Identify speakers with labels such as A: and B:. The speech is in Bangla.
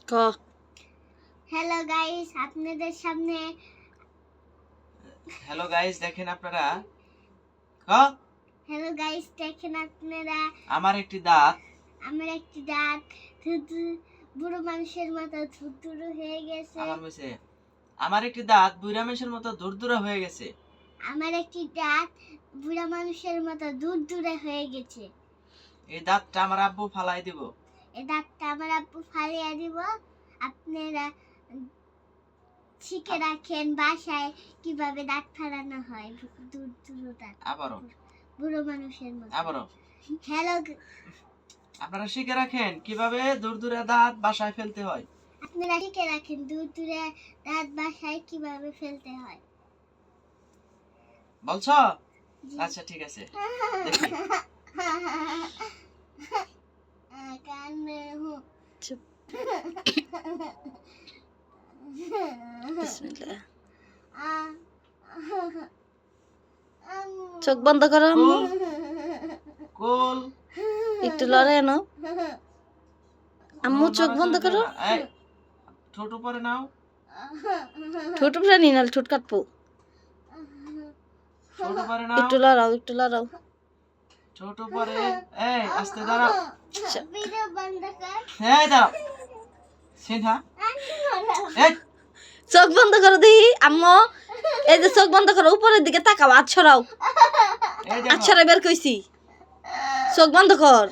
A: ক
B: হ্যালো গাইস, আপনাদের সামনে
C: হ্যালো গাইস, দেখেন আপনারা
B: হ্যালো গাইস দেখেন আপনারা
C: আমার একটি দাঁত
B: আমার একটি দাঁত বুড়ো মানুষের মতো থুতুরু হয়ে গেছে।
C: আমার একটি দাঁত বুড়া মানুষের মতো দূরদূরা হয়ে গেছে।
B: আমার একটি দাঁত বুড়া মানুষের মতো দূরে হয়ে গেছে।
C: এই দাঁতটা আমার আব্বু ফালাই দিব।
B: এই দাঁতটা আমার আব্বু ফালিয়ে দিব। আপনারা শিখে রাখেন বাসায় কিভাবে দাঁত ফালানো হয়। দূর দাঁত
C: আবারও
B: বুড়ো মানুষের মতো।
C: আবারও
B: হ্যালো,
C: আপনারা শিখে রাখেন কিভাবে দূরদূরে দাঁত বাসায় ফেলতে হয়।
B: আপনারা শিখে রাখেন দূরে দাঁত বাসায় কিভাবে ফেলতে হয়।
C: বলছো? আচ্ছা ঠিক আছে, দেখি।
A: চুপ বিসমিল্লাহ চোখ বন্ধ করো আম্মু
C: কোল
A: একটু লড়ে না আম্মু চোখ বন্ধ করো
C: এই, ঠোঁট উপরে নাও।
A: ঠোঁট উপরে নি নাহলে ঠোঁট কাটবো
C: ঠোঁট উপরে নাও।
A: একটু লড়াও
C: ঠোঁট উপরে। এই আস্তে দাঁড়াও।
B: ভিডিও বন্ধ কর।
C: এই দাঁড়াও। সিধা। এই
A: চোখ বন্ধ করো দেখি আম্মু এই যে চোখ বন্ধ করো উপরের দিকে তাকাও হাত ছড়াও
C: এই
A: হাত
C: দেখো।
A: ছড়াই বের কইছি চোখ বন্ধ কর